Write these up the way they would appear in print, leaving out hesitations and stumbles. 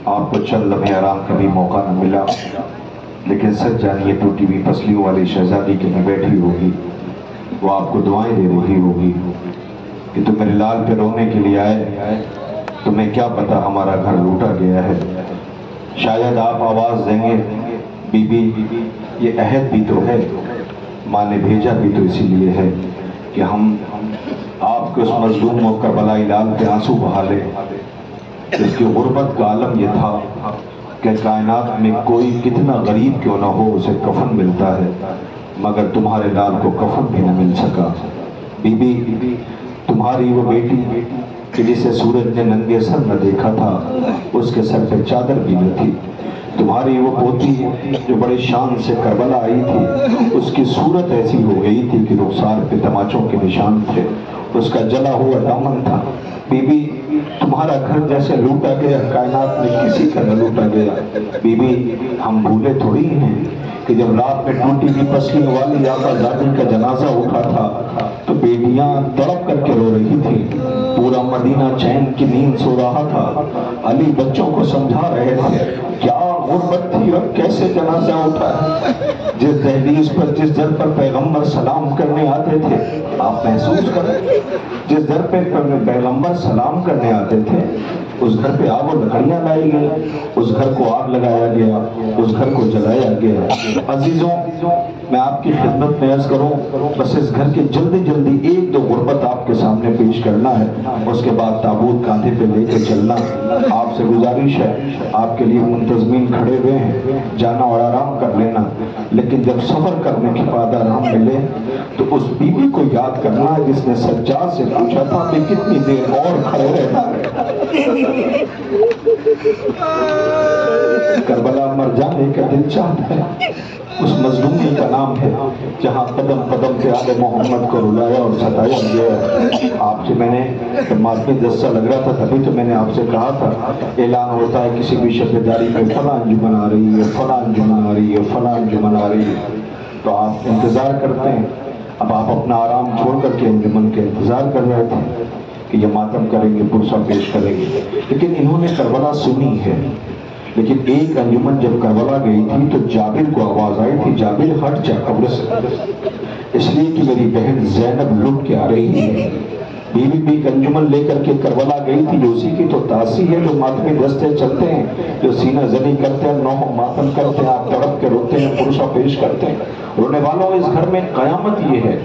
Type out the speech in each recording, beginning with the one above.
آپ کو چند لمحے آرام کا بھی موقع نہ ملا، لیکن سچ جانیے ٹوٹی ہوئی پسلیوں والی شہزادی کہیں بیٹھی ہوگی، وہ آپ کو دعائیں دے رہی ہوگی کہ تم میرے لال پہ رونے کے لیے آئے، تمہیں کیا پتا ہمارا گھر لوٹا گیا ہے۔ شاید آپ آواز دیں گے بی بی یہ عہد بھی تو ہے، ماں نے بھیجا بھی تو اسی لیے ہے کہ ہم آپ کے اس مظلوم و کربلائی لال پہ آنسو بہا لیں۔ اس کی غربت کا عالم یہ تھا کہ کائنات میں کوئی کتنا غریب کیوں نہ ہو اسے کفن ملتا ہے، مگر تمہارے لال کو کفن بھی نہ مل سکا۔ بی بی تمہاری وہ بیٹی کہ جسے سورج نے ننگے سر نہ دیکھا تھا، اس کے سر پہ چادر بھی نہ تھی۔ تمہاری وہ پوتی جو بڑے شان سے کربلا آئی تھی، اس کی صورت ایسی ہو گئی تھی کہ رخسار پہ تماچوں کے نشان تھے، اس کا جلا ہوا دامن تھا۔ بی بی تمہارا گھر جیسے لوٹا گیا کائنات میں کسی کا نہ لوٹا گیا۔ بی بی ہم بھولے تھوڑی ہیں کہ جب رات میں ٹوٹی ہوئی پسلیوں والی آقا زادی کا جنازہ اٹھا تھا تو بیٹیاں تڑپ کر کے رو رہی تھی، پورا مدینہ چین کی نیند سو رہا تھا، علی بچوں کو سمجھا رہے تھے کیا غربت تھی اور کیسے جنازہ اٹھا ہے۔ جس دہلیز پر جس در پر پیغمبر سلام کرنے آتے تھے، آپ محسوس کریں جس در پہ پیغمبر سلام کرنے آتے تھے اس گھر پہ آگ و لکڑیاں لائی گئی، اس گھر کو آگ لگایا گیا، اس گھر کو جلایا گیا۔ عزیزوں میں آپ کی خدمت میں عرض کروں بس اس گھر کے جلدی جلدی ایک دو غربت آپ کے سامنے پیش کرنا ہے، اس کے بعد تابوت کاندھے پہ لے کے چلنا۔ آپ سے گزارش ہے، آپ کے لیے منتظمین کھڑے ہوئے ہیں، جانا اور آرام کر لینا، لیکن جب سفر کرنے کے بعد آرام ملے تو اس بی بی کو یاد کرنا جس نے سجاد سے پوچھا تھا کہ کتنی دیر اور کھڑے رہنا ہے۔ کربلا مر جانے کا دل چاہتا ہے، اس مظلومی کا نام ہے جہاں قدم قدم پہ آل محمد کو رلایا اور ستایا گیا۔ آپ سے میں نے ماتمی دستہ لگ رہا تھا تبھی تو میں نے آپ سے کہا تھا اعلان ہوتا ہے کسی بھی شبیداری پہ فلاں انجمن آ رہی ہے، فلاں انجمن آ رہی ہے، فلاں انجمن آ رہی ہے، تو آپ انتظار کرتے ہیں۔ اب آپ اپنا آرام چھوڑ کر کے انجمن کے انتظار کر رہے تھے کہ یہ ماتم کریں گے، پرسہ پیش کریں گے، لیکن انہوں نے کربلا سنی ہے۔ لیکن ایک انجمن جب کربلا گئی تھی تو جابر کو آواز آئی تھی جابر ہٹ جا قبر سے، اس لیے کہ میری بہن زینب لٹ کے آ رہی ہے۔ بیوی بھی ایک انجمن لے کر کے کربلا گئی تھی جو اسی کی تو تاثیر ہے، جو ماتمی دستے چلتے ہیں، جو سینہ زنی کرتے ہیں، نوح ماتم کرتے ہیں، آپ تڑپ کے روتے ہیں، پرسہ پیش کرتے ہیں۔ رونے والوں اس گھر میں قیامت یہ ہے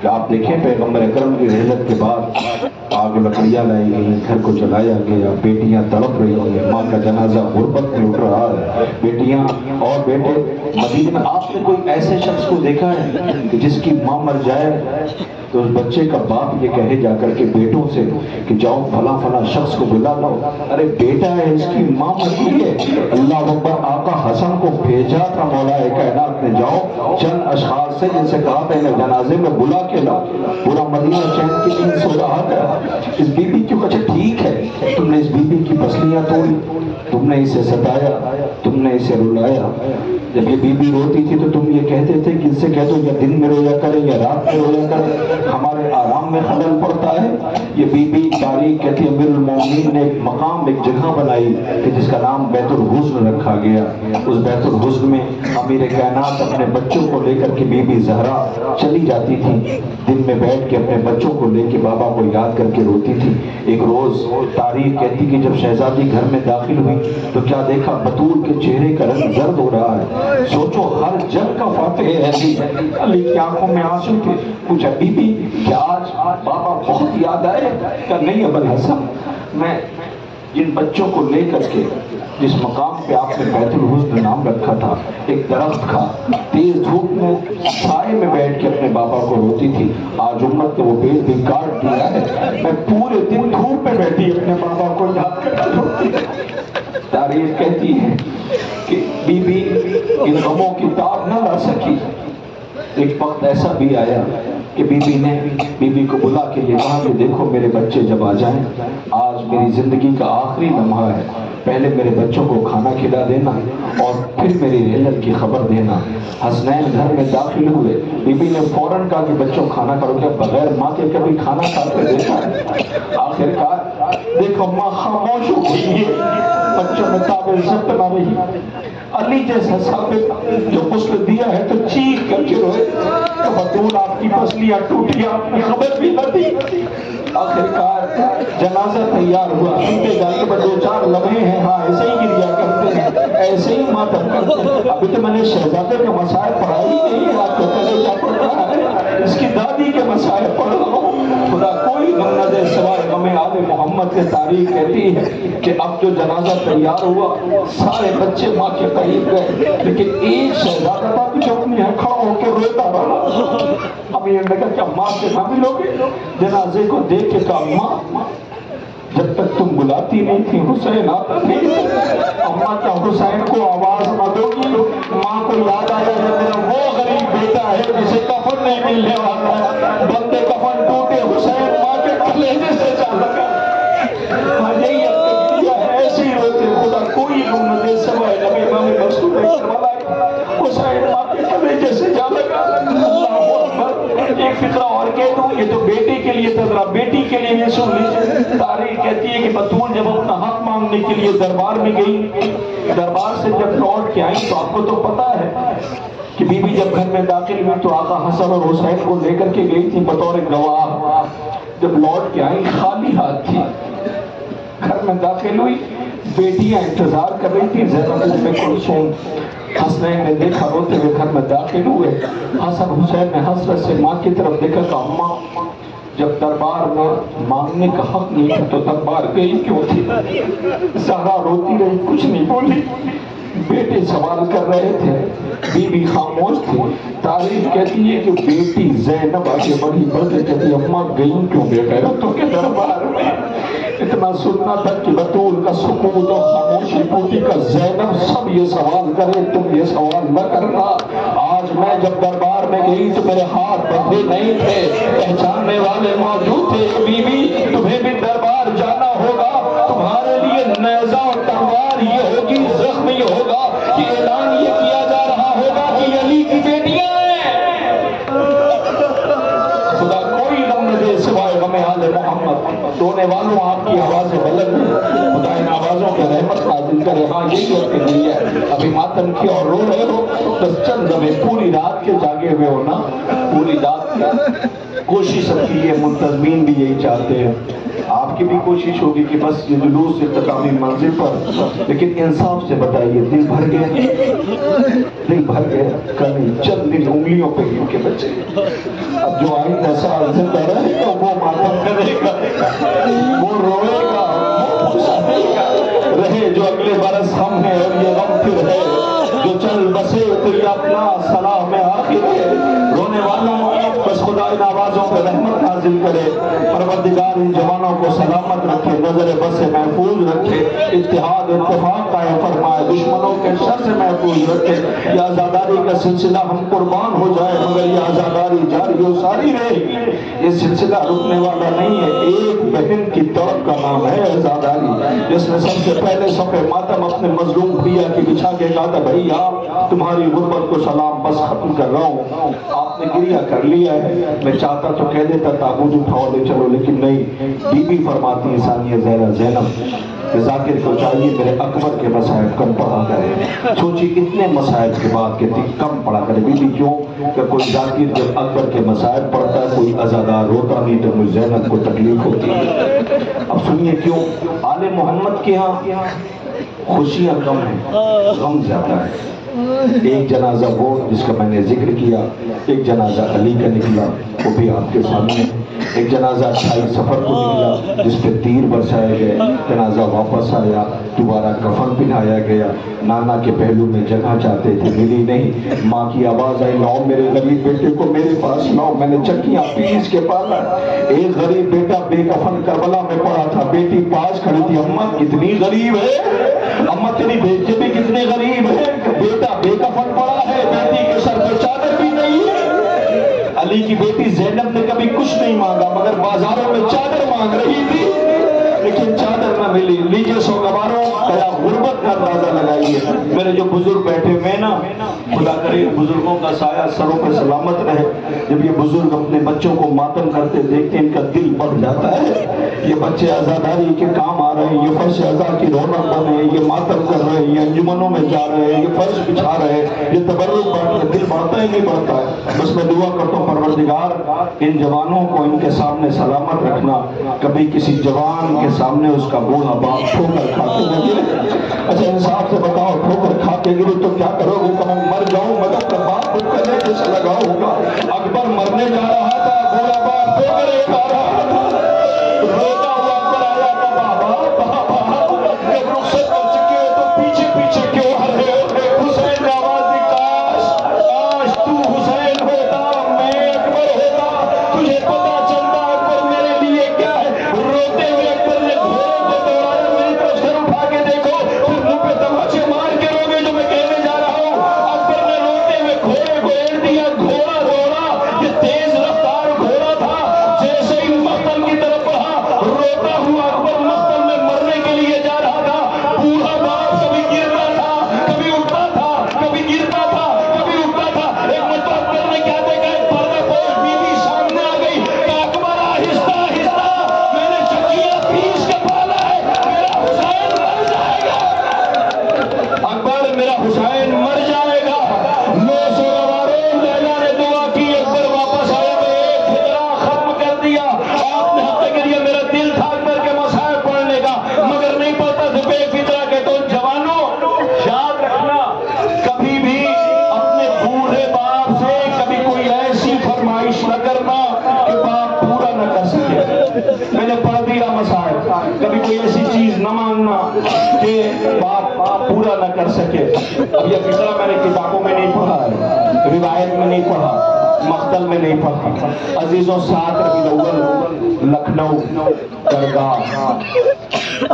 کہ آپ دیکھیں پیغمبر اکرم کی رحلت کے بعد آگ لکڑیاں لائی گئی، گھر کو جلایا گیا، بیٹیاں تڑپ رہی ہیں، ماں کا جنازہ غربت میں اٹھ رہا ہے، بیٹیاں اور بیٹے مدینے میں۔ آپ نے کوئی ایسے شخص کو دیکھا ہے کہ جس کی ماں مر جائے تو اس بچے کا باپ یہ کہے جا کر کے بیٹوں سے کہ جاؤ فلاں فلاں شخص کو بلا لاؤ؟ ارے بیٹا ہے، اس کی ماں مری ہے، اللہ اکبر، آقا حسن کو بھیجا تھا مولا کائنات نے، جاؤ چند اشخاص سے جن سے کہا تھا انہیں جنازے میں بلا کے لاؤ، پورا مدینہ چین کی نیند سو رہا تھا۔ اس بی بی کیوں؟ اچھا ٹھیک ہے، تم نے اس بی بی کی پسلیاں توڑی، تم نے اسے ستایا، تم نے اسے رلایا۔ جب یہ بی بی روتی تھی تو تم یہ کہتے تھے کہ اس سے کہہ دو یا دن میں رویا کرے یا رات میں رویا کرے، ہمارے آرام میں خلل پڑتا ہے۔ یہ بی بی تاریخ کہتی ہے امیر المومنین نے ایک مقام، ایک جگہ بنائی کہ جس کا نام بیت الحزن رکھا گیا۔ اس بیت الحزن میں امیر کائنات اپنے بچوں کو لے کر کے بی بی زہرا چلی جاتی تھی، دن میں بیٹھ کے اپنے بچوں کو لے کے بابا کو یاد کر کے روتی تھی۔ ایک روز تاریخ کہتی کہ جب شہزادی گھر میں داخل ہوئی تو کیا دیکھا، بطول کے چہرے کا رنگ زرد ہو رہا ہے۔ سوچو ہر جنگ کا فاتح ہے علی، علی کی آنکھوں میں آنسو تھے۔ پوچھا بی بی کیا آج بابا بہت یاد آئے؟ کہ نہیں ابو الحسن، میں جن بچوں کو لے کر کے جس مقام پہ آپ نے بیت الحزن نام رکھا تھا، ایک درخت کا تیز دھوپ میں سائے میں بیٹھ کے اپنے بابا کو روتی تھی، آج امت نے وہ پیڑ بھی کاٹ دیا ہے، میں پورے دن دھوپ میں بیٹھی اپنے بابا کو یاد کر کے روتی ہے۔ تاریخ کہتی ہے کہ بی بی ان غموں کی تاب نہ لا سکی۔ ایک وقت ایسا بھی آیا کہ بی بی نے بی بی کو بلا کے یہ کہا کہ دیکھو میرے بچے جب آ جائیں، آج میری زندگی کا آخری لمحہ ہے، پہلے میرے بچوں کو کھانا کھلا دینا اور پھر میری رحلت کی خبر دینا۔ حسنین گھر میں داخل ہوئے، بی بی نے فوراً کہا کہ بچوں کھانا کھاؤ، کیا بغیر ماں کے کبھی کھانا کھا کے دیکھا ہے؟ آخرکار دیکھو ماں خاموش ہو گئی ہے، بچوں میں تابع ضبط نہ رہی۔ علی جیسا ثابت جو غسل دیا ہے تو چیخ کر کے روئے کہ بطول آپ کی پسلیاں ٹوٹی، آپ نے خبر بھی نہ دی۔ آخرکار جنازہ تیار ہوا، سنتے جانے پر دو چار لمحے ہیں، ہاں ایسے ہی گریا کرتے ہیں، ایسے ہی ماتم کرتے ہیں۔ ابھی تو میں نے شہزادے کے مسائل پڑھائی نہیں ہے، آپ کو کلیجہ پڑھ رہا ہے، اس کی دادی کے مسائل پڑھ رہا ہوں۔ خدا کوئی غم نہ دے سوائے غم آل محمد کے۔ تاریخ کہتی ہے کہ اب جو جنازہ تیار ہوا سارے بچے ماں کے قریب گئے، لیکن ایک شہزادہ تھا کہ جو اپنی کھڑا ہو کے روتا رہا۔ امیر نے کہا کیا ماں سے نہ ملوگے؟ جنازے کو دیکھ کے کہا ماں جب تک تم بلاتی نہیں تھی حسین آتا نہیں، اماں کیا حسین کو آواز نہ دو گی؟ ماں کو یاد آیا کہ میرا وہ غریب بیٹا ہے جسے کفن نہیں ملنے والا، بندے کفن ٹوٹے، حسین ماں کے کلیجے سے جا لگا۔ یہی ایسے ہی روتے، خدا کوئی غم نہ دے سوائے نبی امام رسول کربلا، حسین ماں کے کلیجے سے جا لگا۔ اللہ اکبر۔ ایک فقرہ اور کہہ دوں، یہ تو بیٹے کے لیے تھا، ذرا بیٹی کے لیے بھی سن لیجیے۔ تاریخ کہتی ہے کہ بطول جب اپنا حق مانگنے کے لیے دربار میں گئی، دربار سے جب لوٹ کے آئی تو آپ کو تو پتا ہے کہ بی بی جب گھر میں داخل ہوئی تو آقا حسن اور حسین کو لے کر کے گئی تھی بطور گواہ۔ جب لوٹ کے آئی خالی ہاتھ تھی، گھر میں داخل ہوئی، بیٹیاں انتظار کر رہی تھی، زینب بنت کلثوم۔ حسنین نے دیکھا روتے ہوئے گھر میں داخل ہوئے، حسن حسین نے حسرت سے ماں کی طرف دیکھا کہ اماں جب دربار میں مانگنے کا حق نہیں تھا تو دربار گئی کیوں تھی؟ زہرا روتی رہی، کچھ نہیں بولی۔ بیٹے سوال کر رہے تھے، بی بی خاموش تھی۔ تاریخ کہتی ہے کہ بیٹی زینب آگے بڑھی، بڑھتے کہتی اماں گئی کیوں بے غیرتوں کے دربار میں؟ اتنا سننا تھا کہ بطول کا سکوت اور خاموشی پوری کا زینب سب یہ سوال کرے، تم یہ سوال نہ کرنا۔ آج میں جب دربار میں گئی تو میرے ہاتھ بندھے نہیں تھے، پہچاننے والے موجود تھے۔ بی بی تمہیں بھی دربار جانا ہوگا، تمہارے لیے نیزہ اور تلوار یہ ہوگی، زخم یہ ہوگا کہ اعلان یہ کیا جا رہا ہوگا کہ علی کی بیٹیاں ہیں۔ خدا کوئی غم نہ دے سوائے غم آل محمد۔ رونے والوں آپ کی آوازیں بلند ہیں، خدا ان آوازوں کے رحمت نازل کرے۔ ہاں یہی وقت نہیں ہے، ابھی ماتم کیا اور رو رہے ہو، بس چند لمحے پوری رات کے جاگے ہوئے ہو نا، پوری رات کی کوشش کی ہے، منتظمین بھی یہی چاہتے ہیں، آپ کی بھی کوشش ہوگی کہ بس یہ جلوس اختتامی منزل پر، لیکن انصاف سے بتائیے دل بھر گیا؟ دل بھر گیا؟ کبھی چند دن انگلیوں پہ ان کے بچے، اب جو آئندہ سال زندہ رہے گا وہ ماتم کرے گا، وہ روئے گا، وہ خوشحالے گا۔ رہے جو اگلے برس ہم ہیں اور یہ غم پھر ہے، جو چل بسے تو یہ اپنا سلام آخر ہے۔ رونے والوں بس خدا ان آوازوں پہ رحمت نازل کرے، پروردگار ان جوانوں کو سلامت رکھے، نظر بس سے محفوظ رکھے، اتحاد اتفاق قائم فرمائے، دشمنوں کے شر سے محفوظ رکھے۔ یہ آزاداری کا سلسلہ ہم قربان ہو جائے مگر یہ آزاداری جاری و ساری رہے گی، یہ سلسلہ رکنے والا نہیں ہے۔ ایک بہن کی طرف کا نام ہے آزاداری، جس نے سب سے پہلے صفحے ماتم اپنے مظلوم بھیا کی بچھا کے کہا تھا بھائی آپ تمہاری غربت کو سلام بس ختم کر رہا ہوں، آپ نے گریہ کر لیا ہے، میں چاہتا تو کہہ دیتا تابوت اٹھاؤ لے چلو، لیکن نہیں۔ بی بی فرماتی ہیں ثانیہ زینب کہ ذاکر کو چاہیے میرے اکبر کے مسائب کم پڑھا کرے۔ سوچی اتنے مسائب کے بعد کہتی کم پڑھا کرے۔ بی بی کیوں؟ کہ کوئی ذاکر جب اکبر کے مسائب پڑھتا ہے کوئی عزادار روتا نہیں تو مجھ زینب کو تکلیف ہوتی ہے۔ اب سنیے کیوں؟ آل محمد کے ہاں خوشیاں کم ہیں، غم زیادہ ہے۔ ایک جنازہ وہ جس کا میں نے ذکر کیا، ایک جنازہ علی کا نکلا وہ بھی آپ کے سامنے، ایک جنازہ 28 صفر کو نکلا جس پہ تیر برسائے گئے، جنازہ واپس آیا، دوبارہ کفن پہنایا گیا، نانا کے پہلو میں جگہ چاہتے تھے ملی نہیں، ماں کی آواز آئی لاؤ میرے غریب بیٹے کو میرے پاس لاؤ، میں نے چکیاں پیس کے پالا۔ ایک غریب بیٹا بے کفن کربلا میں پڑا تھا، بیٹی پاس کھڑی تھی، اماں کتنی غریب ہے، اماں تیری بیٹے بھی کتنے غریب ہے، بیٹا بے کفن پڑا ہے، بیٹی کے سر پہ چادر بھی نہیں ہے۔ علی کی بیٹی زینب نے کبھی کچھ نہیں مانگا مگر بازاروں میں چادر مانگ رہی تھی، لیکن چادر نہ ملی۔ لیجیے سوگواروں، کیا غربت کا اندازہ لگائیے۔ میرے جو بزرگ بیٹھے ہوئے نا، خدا کرے بزرگوں کا سایہ سروں پہ سلامت رہے. جب یہ بزرگ اپنے بچوں کو ماتم کرتے دیکھتے ان کا دل بڑھ جاتا ہے. یہ بچے آزاداری کے کام آ رہے ہیں، یہ فرش ازا کی رونق بنے، یہ ماتم کر رہے ہیں، یہ انجمنوں میں جا رہے ہیں، یہ فرش بچھا رہے ہیں، یہ تبرک بانٹ رہے. دل بڑھتا ہے نہیں بڑھتا ہے؟ بس میں دعا کرتا ہوں پروردگار ان جوانوں کو ان کے سامنے سلامت رکھنا. کبھی کسی جوان کے سامنے اس کا بوڑھا باپ ٹھوکر کھا کے نہ گرے. اچھا انصاف سے بتاؤ، ٹھوکر کھا کے گرے تو کیا کرو گے؟ کہ مر جاؤں مگر اپنا باپ کو کرنے جیسے لگا ہوگا. اکبر مرنے جا رہا تھا، بوڑھا باپ ٹھوکریں کھا رہا تھا. روتا ہوا اکبر آیا تھا، بابا بابا جب رخصت کر چکے ہو تو پیچھے پیچھے کیوں آ رہے ہو؟ حسین نے آواز دی، کاش تو حسین ہوتا میں اکبر ہوتا، تجھے پتا چلتا اکبر میرے لیے کیا ہے. روتے ہوئے اکبر نے گھوڑے کو دوڑایا، میری طرف سر اٹھا کے دیکھو، پھر منہ پہ تماچے مار کے روگے جو میں کہنے جا رہا ہوں. اکبر نے روتے ہوئے گھوڑے کو ایڑ دیا، گھوڑا دوڑا. یہ تیز رفتار گھوڑا تھا. جیسے ہی مقتل کی طرف بڑھا، روتا ہوا اکبر مقتل میں مرنے کے لیے جا رہا تھا. بوڑھا باپ کبھی گرتا تھا، کبھی اٹھتا تھا، کبھی گرتا تھا، کبھی اٹھتا تھا. ایک مرتبہ اکبر نے کیا دیکھا، ایک پردہ پوش بیوی سامنے آ گئی کہ اکبر آہستہ آہستہ، میں نے چکیاں پیس کے پالا ہے، میرا حسین مر جائے گا. اکبر میرا حسین مر جائے گا. لو سوگواروں، لیلا نے دعا کی، اکبر واپس آیا. میں ایک فطرہ ختم کر دیا. آپ نے ہفتے کے لیے میرا دل تھا اکبر کے مصائب پڑھنے کا، مگر نہیں پڑھتا. صرف ایک فطرہ کہتا ہوں، جوانوں یاد رکھنا، کبھی بھی اپنے بوڑھے باپ سے کبھی کوئی ایسی فرمائش نہ کرنا کہ باپ پورا نہ کر سکے. میں نے پڑھ دیا مصائب، کبھی کوئی ایسی چیز نہ مانگنا کہ باپ پورا نہ کر سکے. اب یہ فطرہ میں نے کتابوں میں نہیں پڑھا ہے، روایت میں نہیں پڑھا، مقتل میں نہیں پڑھا. عزیزوں، 7 ربیع الاول لکھنؤ درگاہ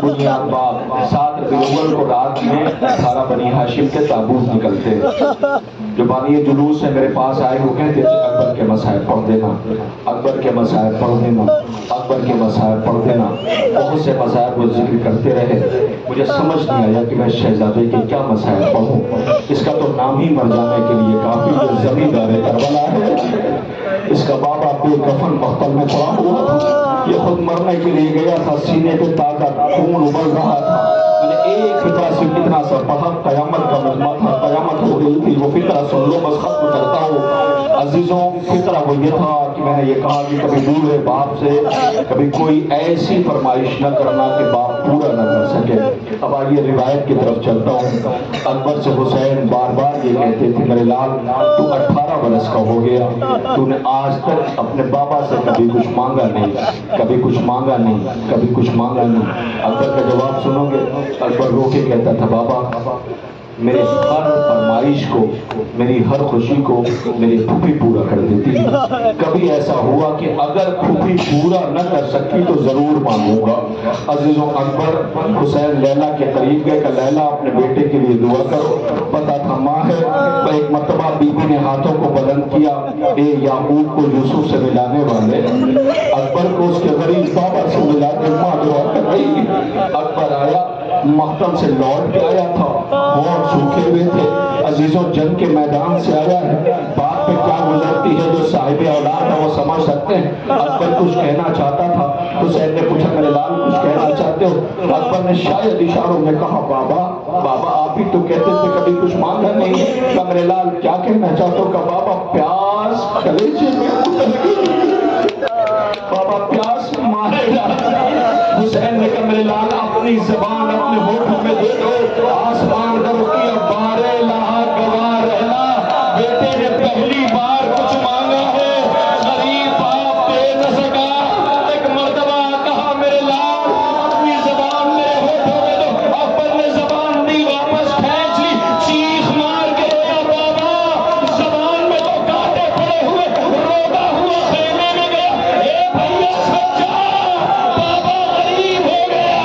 بنیاد باغ، 7 ربیع الاول کو رات میں 18 بنی ہاشم کے تابوت نکلتے. جو بانی جلوس سے میرے پاس آئے وہ کہتے تھے اکبر کے مصائب پڑھ دینا، اکبر کے مصائب پڑھ دینا، اکبر کے مصائب پڑھ دینا. بہت سے مصائب وہ ذکر کرتے رہے. مجھے سمجھ نہیں آیا کہ میں شہزادے کے کیا مصائب پڑھوں. اس کا تو نام ہی مر جانے کے لیے کافی. یہ زمیندار کربلا ہے، اس کا بابا بے کفن مقتل میں پڑا ہوا تھا. یہ خود مرنے کے لیے گیا تھا، سینے پہ تازہ خون ابل رہا تھا. میں نے ایک فطرہ سے کتنا سا پڑھا، قیامت کا مجمع تھا، قیامت ہو گئی تھی. وہ فطرہ سن لو، بس ختم کرتا ہوں. عزیزوں، فطرہ وہ یہ تھا کہ میں نے یہ کہا کہ کبھی بوڑھے باپ سے کبھی کوئی ایسی فرمائش نہ کرنا کہ باپ پورا نہ کر سکے. اب آئیے روایت کی طرف چلتا ہوں. اکبر سے حسین بار بار یہ کہتے تھے، میرے لال تو 18 برس کا ہو گیا، تو نے آج تک اپنے بابا سے کبھی کچھ مانگا نہیں، کبھی کچھ مانگا نہیں، کبھی کچھ مانگا نہیں. اکبر کا جواب سنو گے؟ اکبر رو کے کہتا تھا، بابا میرے ہر فرمائش کو، میری ہر خوشی کو میری پھوپھی پورا کر دیتی. کبھی ایسا ہوا کہ اگر پھوپھی پورا نہ کر سکی تو ضرور مانگوں گا. عزیزوں، اکبر حسین لیلا کے قریب گئے کہ لیلا اپنے بیٹے کے لیے دعا کرو. پتا تھا ماں ہے. ایک مرتبہ بی بی نے ہاتھوں کو بلند کیا، اے یعقوب کو یوسف سے ملانے والے، اکبر کو اس کے غریب بابا سے ملا دے. ماں دعا کر رہی. اکبر آیا، مقتل سے لوٹ کے آیا تھا، ہونٹ سوکھے ہوئے تھے. عزیزوں، جنگ کے میدان سے آیا ہے، باپ پہ کیا گزرتی ہے جو صاحب اولاد ہے وہ سمجھ سکتے ہیں. اکبر کچھ کہنا چاہتا تھا. حسین نے پوچھا، میرے لال کچھ کہنا چاہتے ہو؟ اکبر نے شاید اشاروں میں کہا، بابا بابا آپ ہی تو کہتے تھے کبھی کچھ مانگا نہیں. کہا میرے لال کیا کہنا چاہتے ہو؟ کہا بابا پیاس کلیجے میں اتر گئی، بابا پیاس مارے گا. حسین نے کہا میرے لال اپنی زبان اپنے ہونٹوں میں دے دو، آسمان کا رخ کیا، بارے لہا گواہ رہنا. بیٹے نے پہلی بار کچھ مانگا ہے، غریب باپ دے نہ سکا. ایک مرتبہ کہا میرے لال اپنی زبان میرے ہونٹوں میں دو. اکبر نے زبان دی، واپس کھینچ لی، چیخ مار کے رویا، بابا زبان میں تو کانٹے پڑے ہوئے. روتا ہوا خیمے میں گیا، اے بھیا سچ جا، بابا غریب ہو گیا.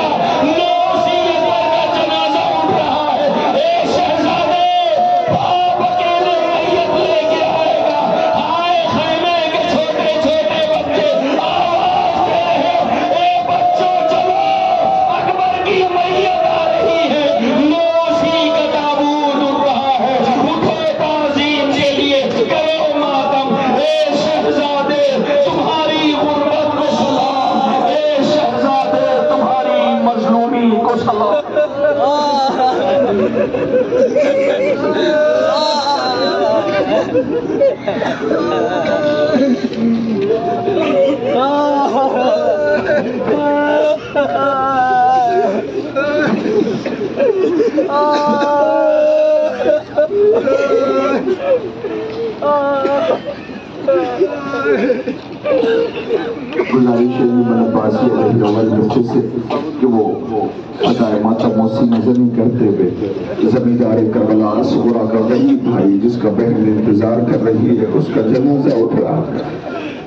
9 سی اکبر کا جنازہ اٹھ رہا ہے. اے گزارش ہے من عباسی علیہ رول بچے سے کہ وہ ادائے ماتم و سینہ زنی کرتے ہوئے زمیندار کربلا صغرا کا غریب بھائی جس کا بہن انتظار کر رہی ہے اس کا جنازہ اٹھ رہا ہے.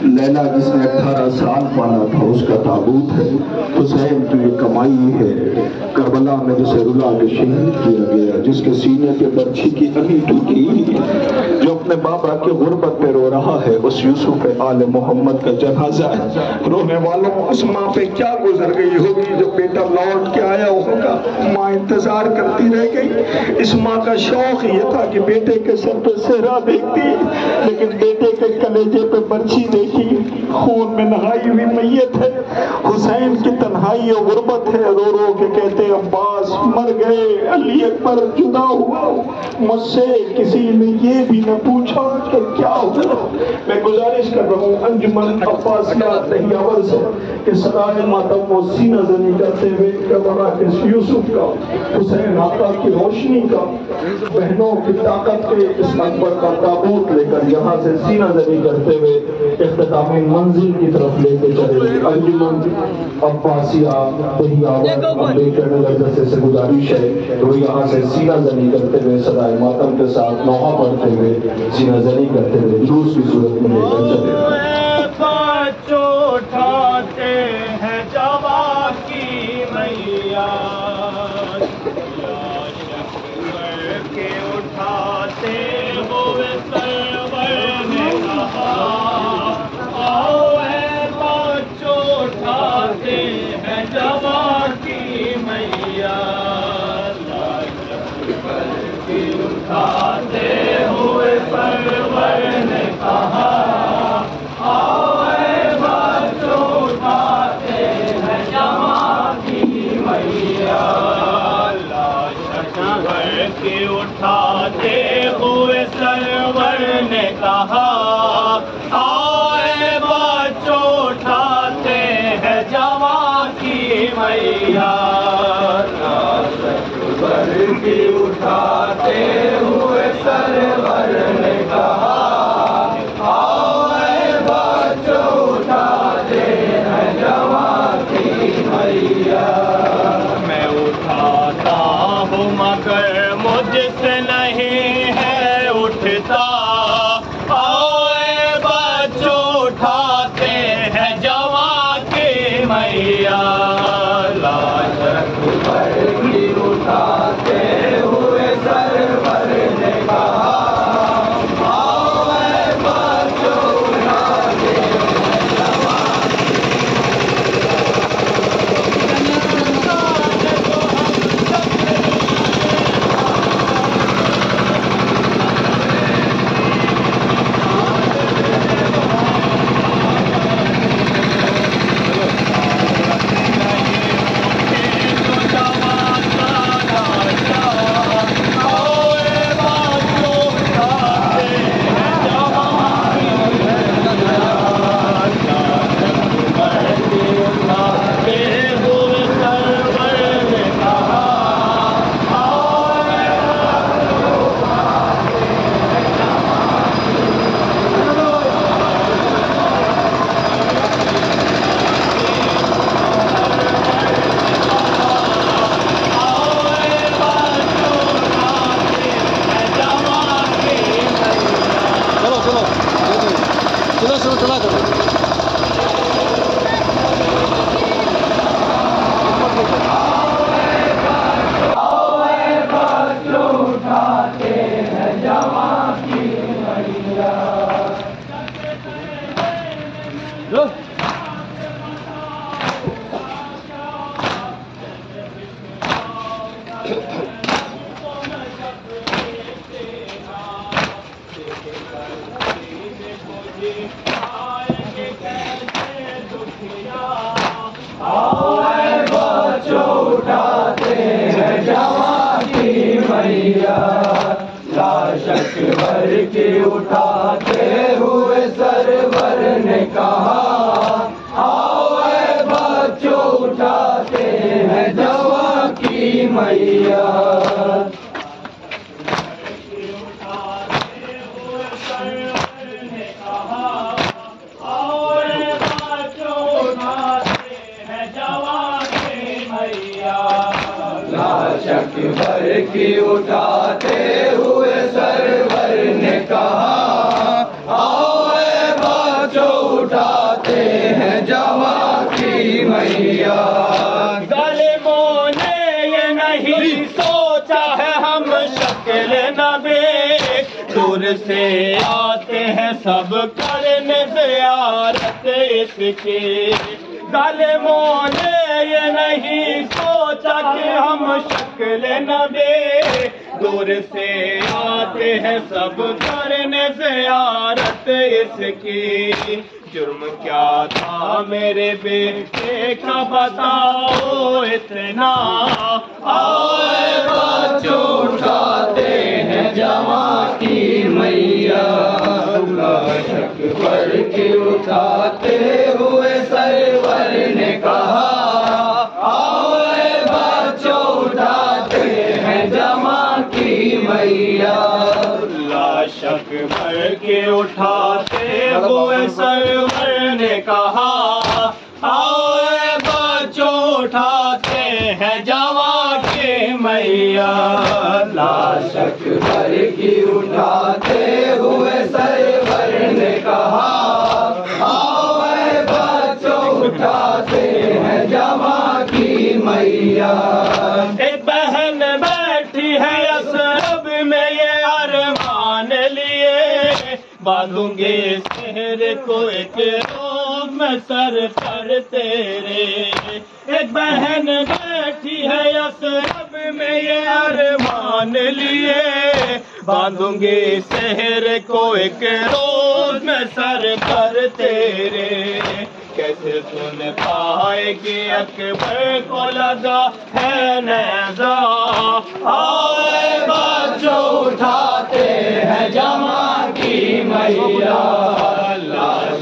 لیلا جس نے 18 سال پالا تھا اس کا تابوت ہے. حسین تو یہ کمائی ہے کربلا میں جسے رلا کے شہید کیا گیا, جس کے سینے پہ برچھی کی امی ٹوٹی, جو اپنے بابا کی غربت پہ رو رہا ہے, اس یوسف آل محمد کا جنازہ ہے. رونے والوں اس ماں پہ کیا گزر گئی ہوگی جو بیٹا لوٹ کے آیا ہوگا. ماں انتظار کرتی رہ گئی. اس ماں کا شوق یہ تھا کہ بیٹے کے سر پہ صحرا دیکھتی, لیکن بیٹے کے کلیجے پہ برچھی دیکھی, خون میں نہائی ہوئی میت ہے. حسین کی تنہائی و غربت ہے, رو رو کے کہتے عباس مر گئے, علی اکبر جدا ہوا, مجھ سے کسی نے یہ بھی نہ پوچھا کہ کیا ہوا. میں گزارش کر رہا ہوں انجمن عباسیہ دہیاور سے کہ صدائے ماتم و سینہ زنی کرتے ہوئے کربلا کے یوسف کا, حسین آقا کی روشنی کا, بہنوں کی طاقت کے اس اکبر کا تابوت لے کر یہاں سے سینہ زنی کرتے ہوئے اختتامی منزل کی طرف لے کے چلے. انجمن عباسیہ دہیاور امبیڈکر نگر جیسے سے گزارش ہے کہ وہ یہاں سے سینہ زنی کرتے ہوئے صدائے ماتم کے ساتھ نوحہ پڑھتے ہوئے سینہ زنی کرتے ہوئے جلوس کی صورت میں لے کر چلے. بچوں اٹھاتے ہیں جوا کی میاں, کے اٹھاتے ہوئے سرور نے کہا, آؤ اے بچوں اٹھاتے ہیں جوا کی میاں, کے اٹھاتے ہوئے سرور نے کہا, کے اٹھاتے ہوئے سرور نے کہا, آئے بچوں اٹھاتے ہیں جواں کی میاں. سرور کی اٹھاتے ہوئے سرور نے کہا, آئے بچوں اٹھاتے ہیں جواں کی میاں. میں اٹھاتا ہوں مگر مجھ سے نہیں ہے اٹھتا, آئے بچوں اٹھاتے ہیں جواں کی میاں. لاش اکبر کی اٹھاتے ہوئے سرور نے کہا, آئے بچوں اٹھاتے ہیں جواں کی بھر کے اٹھاتے ہوئے سرور نے کہا آؤ اے بچوں اٹھاتے ہیں جوان کی میاں شک بھر کی اٹھاتے ہوئے سرور نے کہا آؤ اے بچوں اٹھاتے ہیں جوان کی میاں ظالموں نے یہ نہیں سوچا ہے ہم شکل نبی دور سے آتے ہیں سب کرنے زیارت اس کی ظالموں نے یہ نہیں سوچا کہ ہم شکل نبی دور سے آتے ہیں سب کرنے زیارت اس کی جرم کیا تھا میرے بیٹے کا بتاؤ اتنا آؤ اے بچوں اٹھاتے ہیں جوان کی میاں شک بھر کے اٹھاتے ہوئے سرور نے کہا آؤ اے بچوں اٹھاتے ہیں جوان کی میاں شک بھر کے اٹھاتے ہوئے سرور نے کہا آؤ اے بچوں اٹھاتے ہیں جوان کی میاں شک بھر کی اٹھاتے ہوئے سرور نے کہا آؤ اے بچوں اٹھاتے ہیں جوان کی میاں ایک بہن بیٹھی ہے اسرب میں یہ ارمان لیے باندھوں گے سحر کو ایک روز میں سر پر تیرے ایک بہن بیٹھی ہے اسرب میں یہ ارمان لیے باندھوں گے سحر کو ایک روز میں سر پر تیرے کیسے سن پائے گی اکبر کو لگا ہے نیزہ آؤ اے بچوں اٹھاتے ہیں جوان کی میاں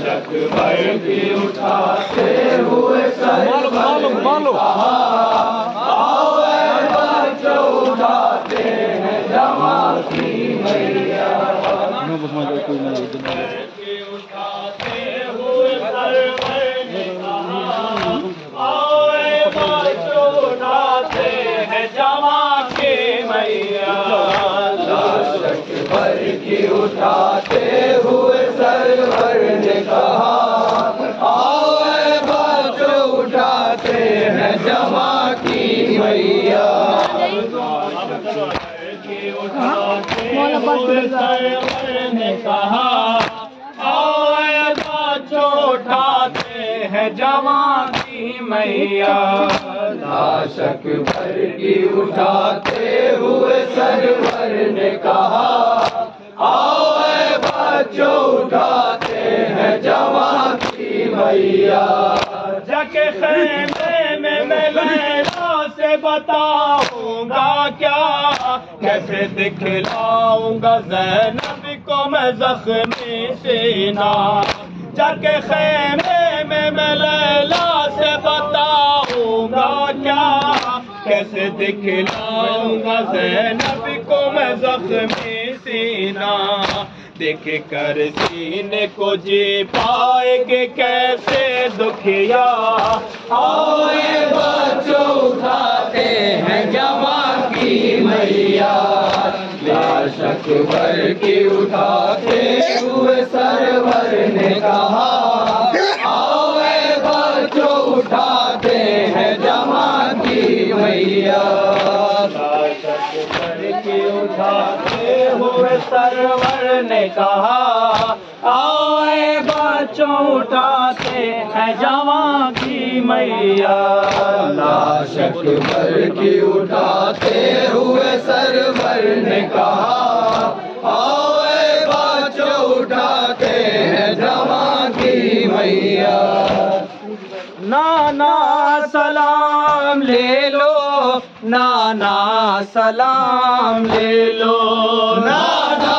شک بھر کی اٹھاتے ہوئے سرور نے کہا آؤ اے بچوں اٹھاتے ہیں جوان کی میاں بھر کی اٹھاتے ہوئے سرور نے کہا آؤ اے بچوں اٹھاتے ہیں جوان کی میاں اٹھاتے ہوئے سرور نے کہا آؤ اے بچوں اٹھاتے ہیں جوان کی میاں شک بھر کی اٹھاتے ہوئے سرور نے کہا آؤ اے بچوں اٹھاتے ہیں جوان کی میاں جا کے خیمے میں لیلا سے بتاؤں گا کیا کیسے دکھلاؤں گا زینب کو میں زخمی سینہ جا کے خیمے میں لیلا سے بتاؤں گا کیا کیسے دکھلاؤں گا زینب کو میں زخمی سینہ دیکھ کر سینے کو جی پائے گے کیسے دکھیا آؤ اے بچوں اٹھاتے ہیں جوان کی میاں شک بھر کی اٹھاتے ہوئے سرور نے کہا آؤ اے بچوں اٹھاتے ہیں جوان کی میاں اٹھاتے ہوئے سرور نے کہا آؤ اے بچوں اٹھاتے ہیں جوان کی میاں شک بھر کی اٹھاتے ہوئے سرور نے کہا آؤ اے بچوں اٹھاتے ہیں جوان کی میاں نانا سلام لے لو نانا سلام لے لو نانا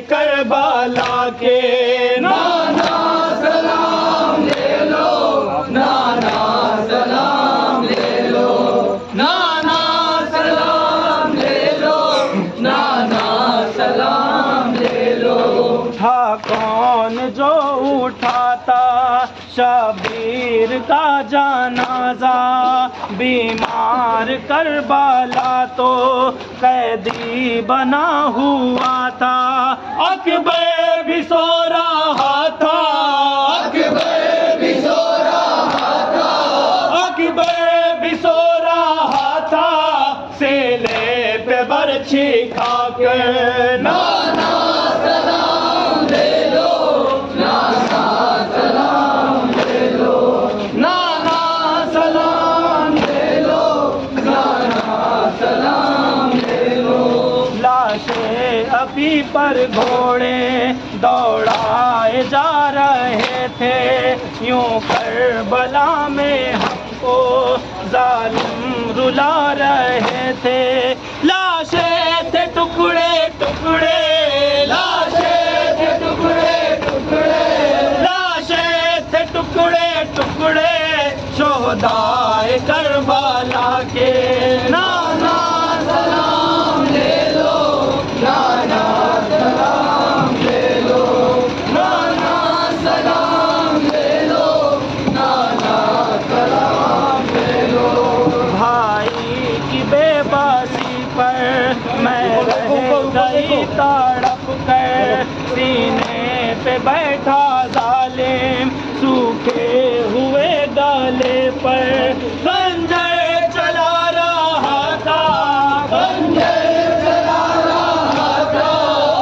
کربلا کے نانا سلام لے لو، نانا سلام لے لو، نانا سلام لے لو، نانا سلام لے لو۔ تھا کون جو اٹھاتا شبیر کا جنازہ، بیمار کربلا تو قیدی بنا ہوا تھا، اکبر بھی سو رہا تھا، اکبر بھی سو رہا تھا، اکبر بھی سو رہا تھا، سیلے پہ برچھی کھا کر نانا سلام لے لو، نانا سلام لے لو، نانا سلام لے لو، نانا سلام لے لو۔ لاشیں ابھی پر گھوڑے دوڑائے جا رہے تھے، یوں کربلا میں ہم کو ظالم رلا رہے تھے، لاشیں تھے ٹکڑے ٹکڑے، لاشیں تھے ٹکڑے ٹکڑے، لاشیں تھے ٹکڑے ٹکڑے، شہدائے کربلا کے نانا سلام لے لو، نانا سلام لے لو، نانا سلام لے لو، نانا سلام لے لو۔ بھائی کی بے باسی پر میں رہ گئی تڑپ کر، سینے پہ بیٹھا ظالم سوکھے ہوئے گالے پر، خنجر چلا رہا تھا، خنجر چلا رہا تھا،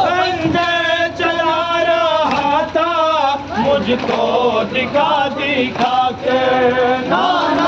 خنجر چلا رہا تھا، مجھ کو دکھا دکھا کر نانا